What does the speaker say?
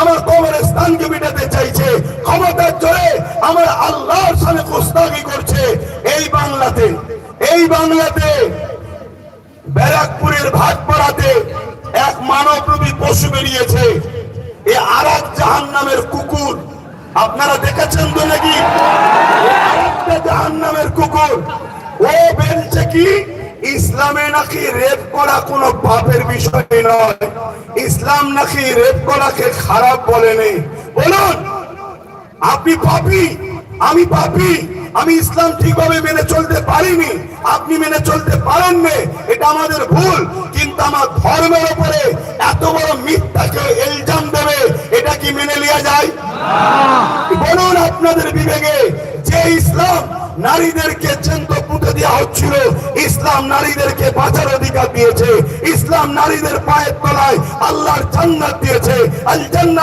আমার কবরস্থানকে মিটাতে চাইছে, ক্ষমতার জোরে আমার আল্লাহর সামনে কুস্তাগি করছে। এই বাংলাতে ব্যারাকপুরের ভাটপাড়াতে এক মানবরূপী পশু বেরিয়েছে। এ আরেক জাহান্নামের কুকুর, আপনারা দেখেছেন তো নাকি? আরেকটা জাহান্নামের কুকুর। ও বলছে কি ইসলামে নাকি রেপ করা কোনো পাপের বিষয় নয়, ইসলাম নাকি রেপ করাকে খারাপ বলেনি। বলুন, আপনি পাপী, আমি পাপী, আমি ইসলাম ঠিকভাবে মেনে চলতে পারিনি, আপনি মেনে চলতে পারেননি, এটা আমাদের ভুল। কিন্তু আমার ধর্মের উপরে এত বড় মিথ্যাকে ইলজাম দেবে, এটা কি মেনে নেওয়া যায়? বলুন আপনাদের বিবেকে, যে ইসলাম নারীদেরকে জ্যান্ত পুঁতে দেওয়া হচ্ছিল, ইসলাম নারীদেরকে বাঁচার অধিকার দিয়েছে, ইসলাম নারীদের পায়ের তলায় আল্লাহর জান্নাত দিয়েছে। আল জান্নাত